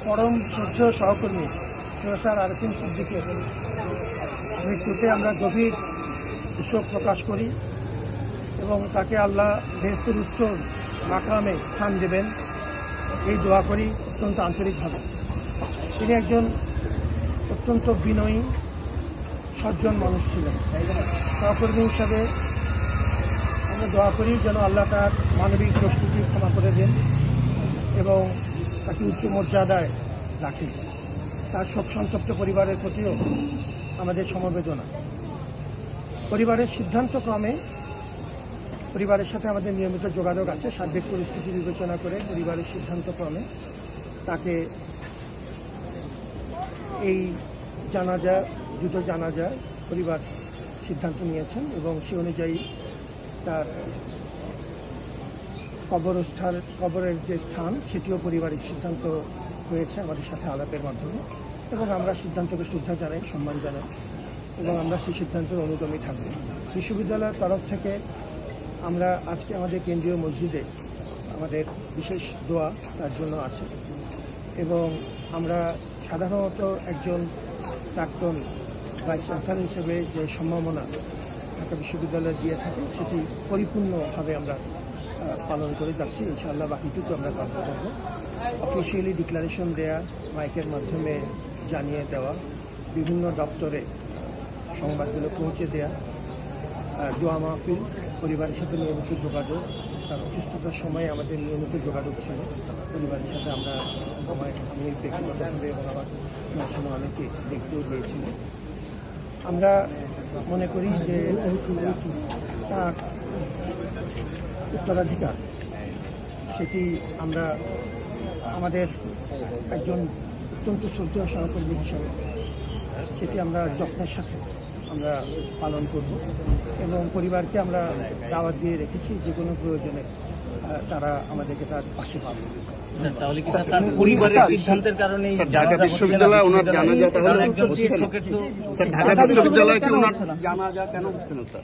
পরম শ্রদ্ধেয় সহকর্মী প্রফেসর আরফিন সিদ্দিকের মৃত্যুতে আমরা গভীর শোক প্রকাশ করি এবং তাকে আল্লাহ বেহেশতের উত্তর মাকামে স্থান দেবেন এই দোয়া করি অত্যন্ত আন্তরিকভাবে। তিনি একজন অত্যন্ত বিনয়ী সজ্জন মানুষ ছিলেন। সহকর্মী হিসাবে আমরা দোয়া করি যেন আল্লাহ তার মানবিক প্রস্তুতি ক্ষমা করে দেন এবং তাকে উচ্চ মর্যাদায় রাখেন। তার শোক সন্তপ্ত পরিবারের প্রতিও আমাদের সমবেদনা। পরিবারের সিদ্ধান্তক্রমে পরিবারের সাথে আমাদের নিয়মিত যোগাযোগ আছে। সার্বিক পরিস্থিতি বিবেচনা করে পরিবারের সিদ্ধান্তক্রমে তাকে এই দ্রুত জানাজা পরিবার সিদ্ধান্ত নিয়েছেন এবং সে অনুযায়ী তার কবরের যে স্থান সেটিও পারিবারিক সিদ্ধান্ত হয়েছে আমাদের সাথে আলাপের মাধ্যমে এবং আমরা সিদ্ধান্তকে শ্রদ্ধা জানাই, সম্মান জানাই এবং আমরা সেই সিদ্ধান্তের অনুগামী থাকব। বিশ্ববিদ্যালয়ের তরফ থেকে আমরা আজকে আমাদের কেন্দ্রীয় মসজিদে আমাদের বিশেষ দোয়া তার জন্য আছে এবং আমরা সাধারণত একজন প্রাক্তন ভাইস চ্যান্সেলর হিসেবে যে সম্ভাবনা ঢাকা বিশ্ববিদ্যালয়ে দিয়ে থাকে সেটি পরিপূর্ণভাবে আমরা পালন করে যাচ্ছি। ইনশাআল্লাহ বাকিটুকু আমরা পালন করব। অফিসিয়ালি ডিক্লারেশন দেয়া, মাইকের মাধ্যমে জানিয়ে দেওয়া, বিভিন্ন দপ্তরে সংবাদগুলো পৌঁছে দেয়া, দোয়া মাহফিল, পরিবারের সাথে নিয়মিত যোগাযোগ, তার অসুস্থতার সময় আমাদের নিয়মিত যোগাযোগ ছিল পরিবারের সাথে। আমি ব্যক্তিগতভাবে এবং আমার সময় অনেকে দেখতেও গিয়েছিল। আমরা মনে করি যে তার উত্তরাধিকার সেটি আমরা আমাদের একজন অত্যন্ত শ্রদ্ধেয় সহকর্মী হিসাবে সেটি আমরা যত্নের সাথে আমরা পালন করব এবং পরিবারকে আমরা দাওয়াত দিয়ে রেখেছি যে কোনো প্রয়োজনে তারা আমাদেরকে তার পাশে পাবে। তাহলে কি তার পরিবারের সিদ্ধান্তের কারণে ঢাকা বিশ্ববিদ্যালয়ে ওনার জানাজা তাহলে ঢাকা বিশ্ববিদ্যালয়ে কি ওনার জানাজা কেন হচ্ছে না স্যার?